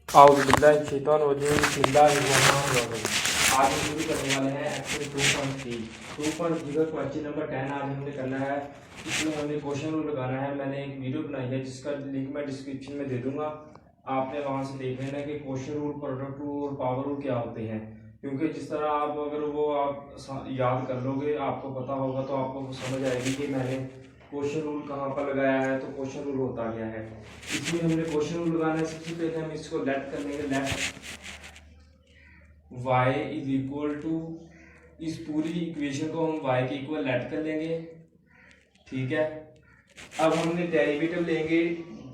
बिस्मिल्लाहिर्रहमानिर्रहीम। आज हम शुरू करने वाले हैं एक्सरसाइज 2.0 क्वेश्चन नंबर 10। आज हमने करना है, इसमें हमें क्वेश्चन रूल लगाना है। मैंने एक वीडियो बनाई है जिसका लिंक मैं डिस्क्रिप्शन में दे दूंगा, आपने वहां से देख लेना कि क्वेश्चन रूल, प्रोडक्ट रूल और पावर रूल क्या होते हैं। क्योंकि जिस तरह आप अगर वो आप याद कर लोगे, आपको पता होगा, तो आपको समझ आएगी कि मैंने क्वेश्चन रूल कहाँ पर लगाया है, तो क्वेश्चन रूल होता क्या है। इसमें हमने क्वेश्चन रूल लगाना है। सबसे पहले हम इसको लेट कर लेंगे। Let y is equal to, इस पूरी इक्वेशन को हम y के इक्वल लेट कर लेंगे, ठीक है। अब हमने डेरिवेटिव लेंगे।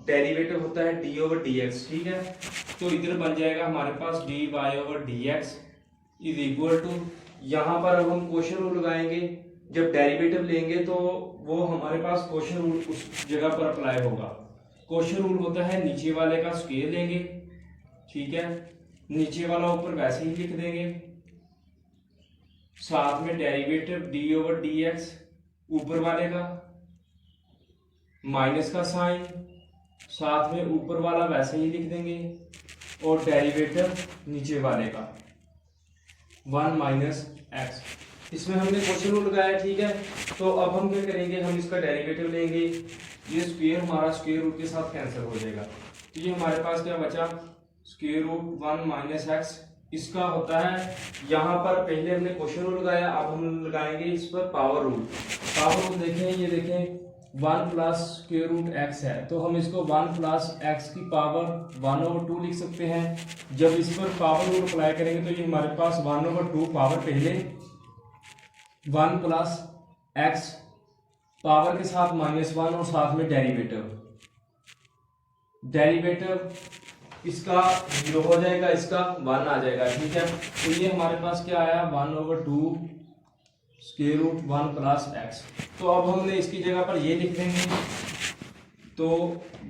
डेरिवेटिव होता है डी ओवर डी एक्स, ठीक है। तो इधर बन जाएगा हमारे पास D Y over D X is equal to, यहाँ पर अब हम क्वेश्चन रूल लगाएंगे। जब डेरिवेटिव लेंगे तो वो हमारे पास क्वेश्चन रूल उस जगह पर अप्लाई होगा। क्वेश्चन रूल होता है नीचे वाले का स्क्वायर लेंगे, ठीक है। नीचे वाला ऊपर वैसे ही लिख देंगे, साथ में derivative D over D x ऊपर वाले का, माइनस का साइन, साथ में ऊपर वाला वैसे ही लिख देंगे, और डेरिवेटिव नीचे वाले का 1 माइनस एक्स। इसमें हमने क्वेश्चन रूल लगाया, ठीक है। तो अब हम क्या करेंगे, हम इसका डेरिवेटिव लेंगे। ये स्क्वायर हमारा स्क्वायर रूट के साथ कैंसिल हो जाएगा, तो ये हमारे पास क्या बचा, स्क्वायर रूट 1 माइनस एक्स। इसका होता है, यहाँ पर पहले हमने क्वेश्चन रूल लगाया, अब हम लगाएंगे इस पर पावर रूल। पावर रूल देखें, ये देखें 1 प्लस स्क्वायर रूट एक्स है, तो हम इसको 1 प्लस एक्स की पावर 1/2 लिख सकते हैं। जब इस पर पावर रूल अप्लाई करेंगे तो ये हमारे पास 1/2 पावर, पहले 1 प्लस एक्स पावर के साथ -1 और साथ में डेरिवेटिव। डेरिवेटिव इसका 0 हो जाएगा, इसका 1 आ जाएगा, ठीक है। तो ये हमारे पास क्या आया, 1/2 स्क्वायर रूट 1 प्लस एक्स। तो अब हमने इसकी जगह पर ये लिख देंगे, तो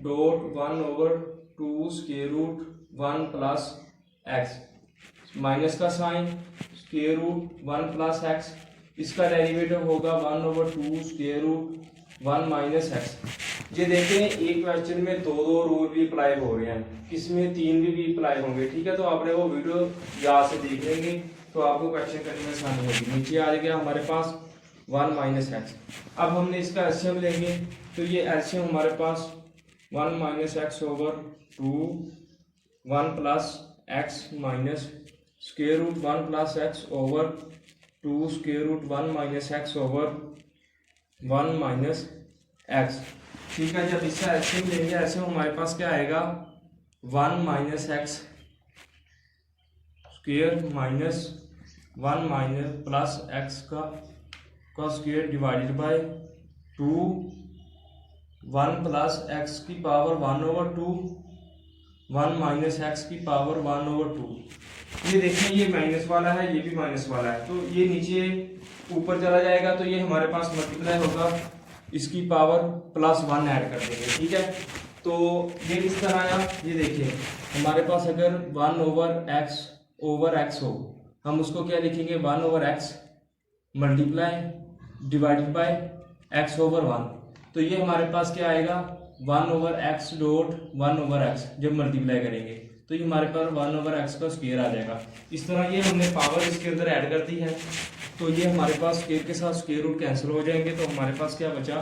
dot 1/2 square root 1 plus x, minus का sign, square root 1 plus X. इसका डेरिवेटिव होगा 1/2 स्क्वायर रूट 1 माइनस एक्स। ये देखें, एक क्वेश्चन में दो रूल भी अप्लाई हो रहे हैं, किसमें 3 भी अप्लाई होंगे, ठीक है। तो आपने वो वीडियो याद से देख लेंगे तो आपको क्वेश्चन करने में आसानी होगी। नीचे आ गया हमारे पास 1 माइनस एक्स। अब हमने इसका एलसीएम लेंगे, तो ये एलसीएम हमारे पास 1 minus x over 2, 1 plus x minus square root 1 plus x over 2 square root 1 minus x over 1 minus x, ठीक है। जब इसका एलसीएम लेंगे, एलसीएम हमारे पास क्या आएगा, 1 minus x square minus 1 minus plus x का square divided by 2, 1 plus x की पावर 1/2, 1 माइनस एक्स की पावर 1/2। ये देखें, ये माइनस वाला है, ये भी माइनस वाला है, तो ये नीचे ऊपर चला जाएगा, तो ये हमारे पास मल्टीप्लाई होगा, इसकी पावर +1 ऐड कर देंगे, ठीक है। तो ये किस तरह आया, ये देखिए हमारे पास अगर 1/x ओवर x हो, हम उसको क्या लिखेंगे, 1/x multiply divided by x over 1। तो ये हमारे पास क्या आएगा, 1/x डॉट 1/x जब मल्टीप्लाई करेंगे तो ये हमारे पास 1/x का स्क्वायर आ जाएगा। इस तरह ये हमने पावर इसके अंदर ऐड कर दी है, तो ये हमारे पास स्क्वायर के साथ स्क्वायर रूट कैंसिल हो जाएंगे। तो हमारे पास क्या बचा,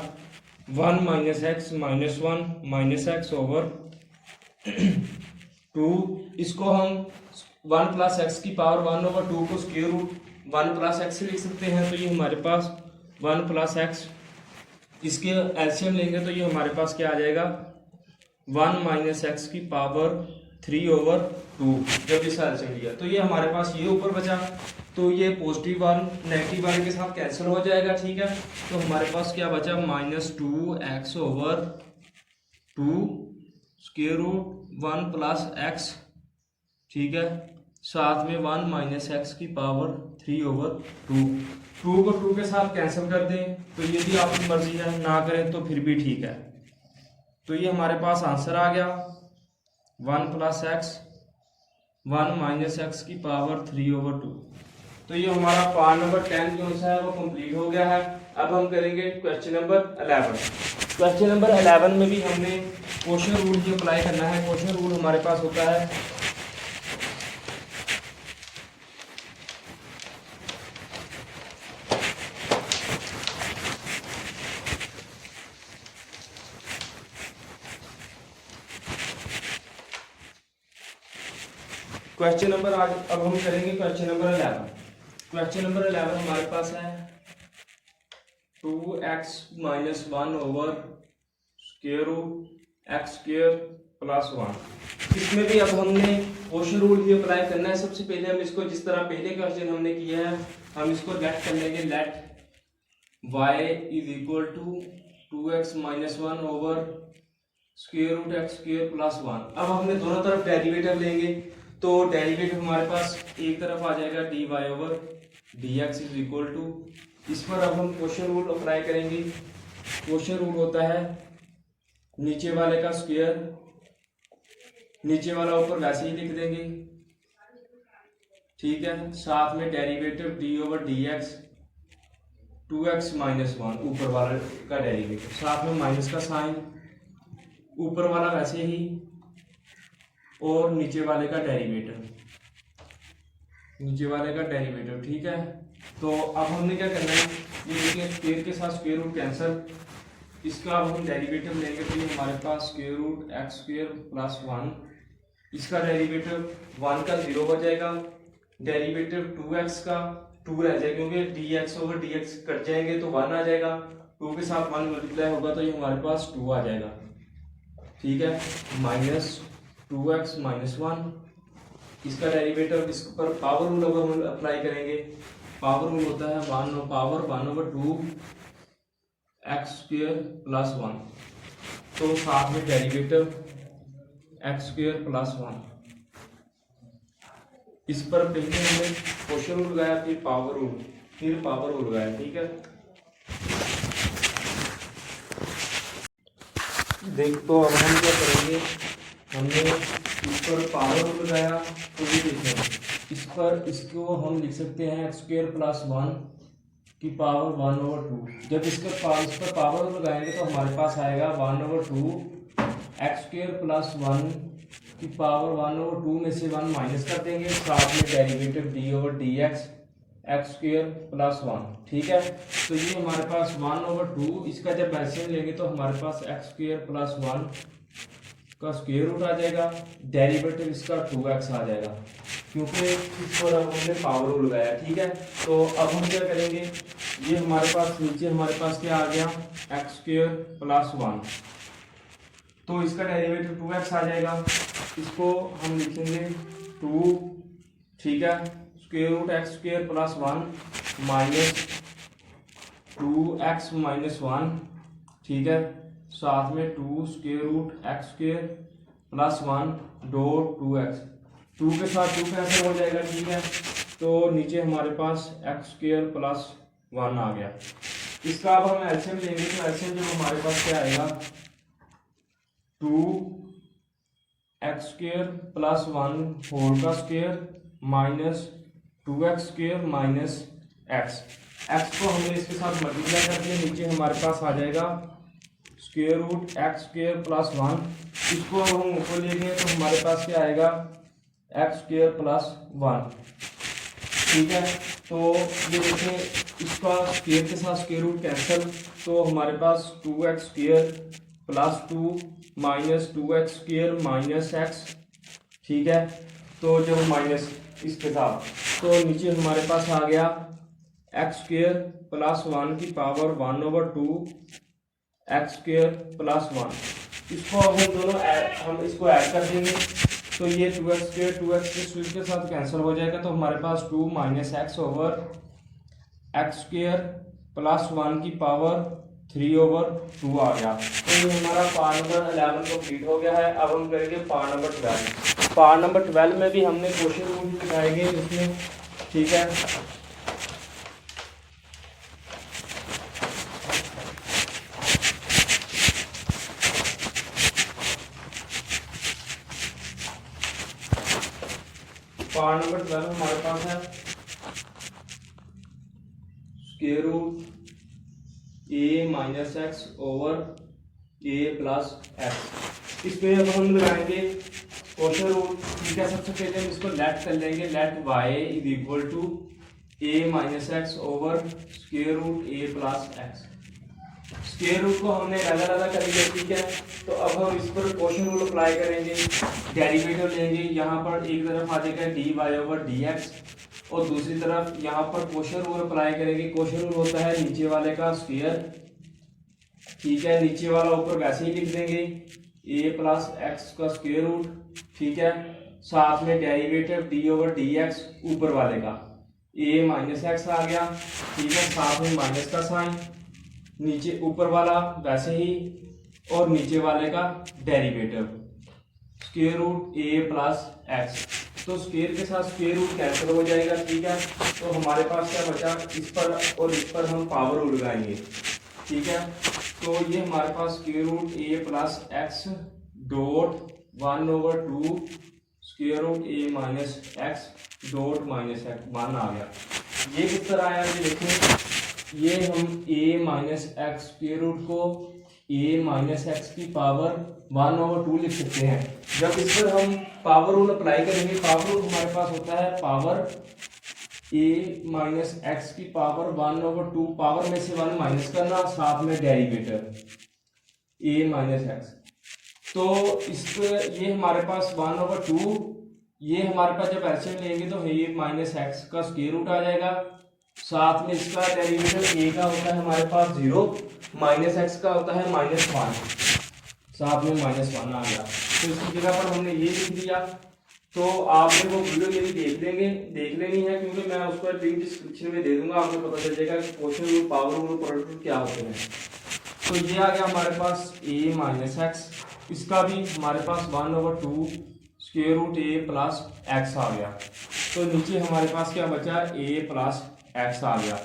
1 minus x minus 1 minus x over 2। इसको हम 1 प्लस एक्स की पावर 1/2 को स्क्वायर रूट 1 प्लस एक्स से लिख सकते हैं। तो ये हमारे पास 1 प्लस एक्स, इसके एलसीएम लेंगे तो ये हमारे पास क्या आ जाएगा, 1 माइनस एक्स की पावर 3/2 जब इसका एलसीएम लिया। तो ये हमारे पास ये ऊपर बचा, तो ये पॉजिटिव 1 नेगेटिव वाले के साथ कैंसिल हो जाएगा, ठीक है। तो हमारे पास क्या बचा, -2x over 2 square root 1 plus x, ठीक है, साथ में 1 माइनस एक्स की पावर 3/2। 2 को 2 के साथ कैंसिल कर दें, तो ये भी आपकी मर्जी है, ना करें तो फिर भी ठीक है। तो ये हमारे पास आंसर आ गया, 1 प्लस एक्स 1 माइनस एक्स की पावर 3/2। तो ये हमारा पार्ट नंबर 10 जो है वो कंप्लीट हो गया है। अब हम करेंगे क्वेश्चन नंबर 11। क्वेश्चन नंबर 11 में भी हमने क्वेश्चन रूल ही अप्लाई करना है। क्वेश्चन रूल हमारे पास होता है क्वेश्चन नंबर आज अब हम करेंगे क्वेश्चन नंबर 11। क्वेश्चन नंबर 11 हमारे पास है 2x minus 1 over square root x square plus 1। इसमें भी अब हमने क्वेश्चन रूल ही अप्लाई करना है। सबसे पहले हम इसको जिस तरह पहले क्वेश्चन हमने किया है हम इसको लेट कर लेंगे। Let y is equal to 2x minus 1 over square root x square plus 1। अब हमने दोनों तरफ डेरिवेटिव लेंगे तो डेरिवेटिव हमारे पास एक तरफ आ जाएगा dy ओवर dx इज इक्वल टू, इस पर अब हम क्वेश्चन रूल अप्लाई करेंगे। क्वेश्चन रूल होता है नीचे वाले का स्क्वायर, नीचे वाला ऊपर वैसे ही लिख देंगे, ठीक है। साथ में derivative d over dx 2x minus 1 ऊपर वाला का डेरिवेटिव, साथ में माइनस का साइन, ऊपर वाला वैसे ही और नीचे वाले का डेरिवेटिव, नीचे वाले का डेरिवेटिव, ठीक है। तो अब हमने क्या करना है, ये देखिए स्क्वायर के साथ स्क्वायर रूट कैंसिल, इसका अब हम डेरिवेटिव लेंगे तो ये हमारे पास square root x square plus 1, इसका डेरिवेटिव 1 का 0 हो जाएगा, डेरिवेटिव 2x का 2 रह जाएगा क्योंकि dx ओवर dx कट जाएंगे तो 1 आ जाएगा, 2 के साथ 1 मल्टीप्लाई होगा तो ये हमारे पास 2 आ जाएगा, ठीक है। माइनस 2x माइनस 1, इसका डेरिवेटिव इस पर पावर रूल अगर हम अप्लाई करेंगे, पावर रूल होता है 1 power 1 over 2 x square plus 1, तो साथ में डेरिवेटिव एक्स स्क्वायर प्लस 1, इस पर पहले हमने क्वेश्चन रूल लगाया, फिर पावर रूल, फिर पावर रूल लगाया, ठीक है। देख तो अब हम क्या करेंगे, हमने इस पर पावर रूल लगाया तो ये देखें, इस पर इसको हम लिख सकते हैं एक्स स्क्वायर प्लस 1 की पावर 1 ओवर 2। जब इस पर पावर रूल लगाएंगे तो हमारे पास आएगा 1 ओवर 2 एक्स स्क्वायर प्लस 1 की पावर 1 ओवर 2 में से 1 माइनस कर देंगे, साथ में derivative D over D x square plus 1, ठीक है। तो ये हमारे पास 1 ओवर 2, इसका जब एलसीएम लेंगे तो हमारे पास एक्स स्क्वायर प्लस 1 का स्क्वायर रूट आ जाएगा, डेरिवेटिव इसका 2x आ जाएगा क्योंकि इस पर अब हमने पावर रूल लगाया, ठीक है। तो अब हम क्या करेंगे, ये हमारे पास नीचे हमारे पास क्या आ गया एक्स स्क्वायर प्लस 1, तो इसका डेरिवेटिव 2x आ जाएगा, इसको हम लिखेंगे 2, ठीक है, square root x square plus 1 minus 2x minus 1, ठीक है, साथ में 2 square root x square plus 1 dot 2x, 2 के साथ 2 कैंसिल हो जाएगा, ठीक है। तो नीचे हमारे पास एक्स स्क्वायर प्लस 1 आ गया। इसका अब हम एलसीएम लेंगे तो एलसीएम जब हमारे पास क्या आएगा 2 एक्स स्क्वायर प्लस 1 होल का square minus 2x square minus x को हमने इसके साथ मल्टीप्लाई कर दिया, नीचे हमारे पास आ जाएगा square root x square plus 1, इसको हम ऊपर लेंगे तो हमारे पास क्या आएगा एक्स स्क्वायर प्लस 1, ठीक है। तो ये देखिए इसका स्क्वायर के साथ स्क्वायर रूट कैंसिल, तो हमारे पास 2x square plus 2 minus 2x square minus x, ठीक है। तो जब माइनस इसके साथ तो नीचे हमारे पास आ गया एक्स स्क्वायर प्लस 1 की power 1 over 2 x square plus 1, इसको अब हम दोनों हम इसको ऐड कर देंगे तो ये 2x स्क्वायर 2x के साथ कैंसिल हो जाएगा, तो हमारे पास 2 minus x over x square plus 1 की पावर 3 ओवर 2 आ गया। तो ये हमारा पार्ट नंबर 11 कंप्लीट हो गया है। अब हम करेंगे पार्ट नंबर 12। पार्ट नंबर 12 में भी हमने क्वेश्चन रूल दिखाएंगे इसमें, ठीक है। पार्ट नंबर 12 हमारे पास है स्क्वायर रूट ए माइनस एक्स ओवर ए प्लस एक्स। इसमें अब हम लगाएंगे क्वेश्चन रूल, ठीक है। सबसे पहले हम इसको लेट कर लेंगे, let y is equal to a minus x over square root a plus x. Square root को हमने अलग अलग कर लिया, ठीक है। तो अब हम इस पर क्वोशंट रूल अप्लाई करेंगे, डेरिवेटिव लेंगे। यहाँ पर एक तरफ आ जाएगा dy ओवर dx और दूसरी तरफ यहाँ पर क्वोशंट रूल अप्लाई करेंगे। क्वोशंट रूल होता है नीचे वाले का स्क्वायर, ठीक है, नीचे वाला ऊपर वैसे ही लिख देंगे a प्लस एक्स का स्क्वायर रूट, ठीक है, साथ में डेरिवेटिव d ओवर dx ऊपर वाले का a माइनस एक्स आ गया, ठीक है, साथ में माइनस का साइन, नीचे ऊपर वाला वैसे ही और नीचे वाले का derivative square root a plus x. तो स्क्वायर के साथ स्क्वायर रूट कैंसिल हो जाएगा, ठीक है। तो हमारे पास क्या बचा, इस पर और इस पर हम पावर रूल लगाएंगे, ठीक है। तो ये हमारे पास square root a plus x dot 1/2 square root a minus x dot minus x 1 आ गया। ये किस तरह आया, ये देखें, ये हम a minus x square root को a माइनस एक्स की पावर 1/2 लिख सकते हैं। जब इस पर हम पावर रूल अप्लाई करेंगे, पावर रूल हमारे पास होता है पावर a माइनस एक्स की पावर 1/2, पावर में से 1 माइनस करना, साथ में डेरिवेटिव a माइनस एक्स। तो इस पर ये हमारे पास 1/2, ये हमारे पास जब एलसीएम लेंगे तो ये माइनस एक्स का स्क्वायर रूट आ जाएगा, साथ में इसका डेरिवेटिव a का होता है हमारे पास 0, माइनस एक्स का होता है -1, साथ में -1 आ गया। तो इसकी जगह पर हमने ये लिख दिया। तो आपने वो वीडियो मेरी देख लेनी है, क्योंकि मैं उसको लिंक डिस्क्रिप्शन में दे दूंगा, आपको पता चल जाएगा कि quotient rule, power rule, product rule क्या होते हैं। तो ये आ गया हमारे पास a माइनस एक्स, इसका भी हमारे पास 1/2 square root a plus x आ गया। तो नीचे हमारे पास क्या बचा, a प्लस एक्स आ गया।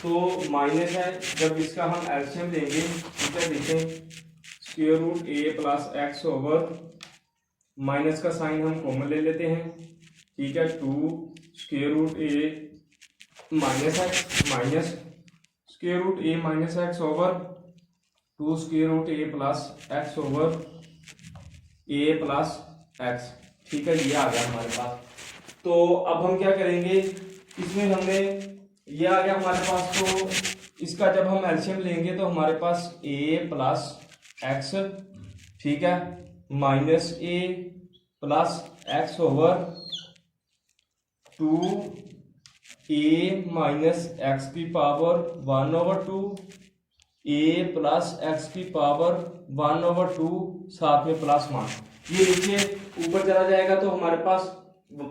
तो माइनस है, जब इसका हम एलसीएम लेंगे, ठीक है, देखें square root a plus x over minus का साइन हम कॉमन ले लेते हैं, ठीक है, 2 square root a minus x minus square root a minus x over 2 square root a plus x over a plus x, ठीक है, ये आ गया हमारे पास। तो अब हम क्या करेंगे, इसमें हमने ये आ गया हमारे पास। तो इसका जब हम एलसीएम लेंगे तो हमारे पास a प्लस एक्स, ठीक है, minus a plus x over 2 a minus x की पावर 1/2 a प्लस एक्स की पावर 1/2 साथ में +1। ये नीचे ऊपर चला जाएगा तो हमारे पास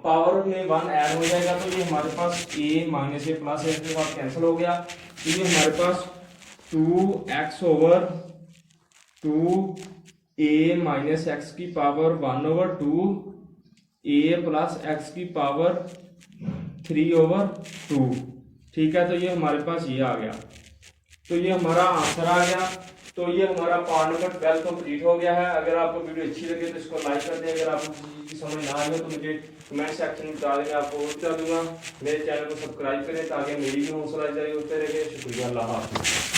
पावर में 1 ऐड हो जाएगा। तो ये हमारे पास a minus a plus x के साथ कैंसिल हो गया। तो ये हमारे पास 2x over 2a minus x की पावर 1/2 a प्लस एक्स की पावर 3/2, ठीक है। तो ये हमारे पास ये आ गया। तो ये हमारा आंसर आ गया। तो ये हमारा पार्ट नंबर 12 कंप्लीट हो गया है। अगर आपको वीडियो अच्छी लगे तो इसको लाइक कर दें। अगर आपको किसी की समझ ना आए तो मुझे कमेंट सेक्शन में बता दें, आपको बता दूंगा। मेरे चैनल को सब्सक्राइब करें ताकि मेरी भी हौसला अफजाई होते रहे। शुक्रिया, अल्लाह हाफ़िज़।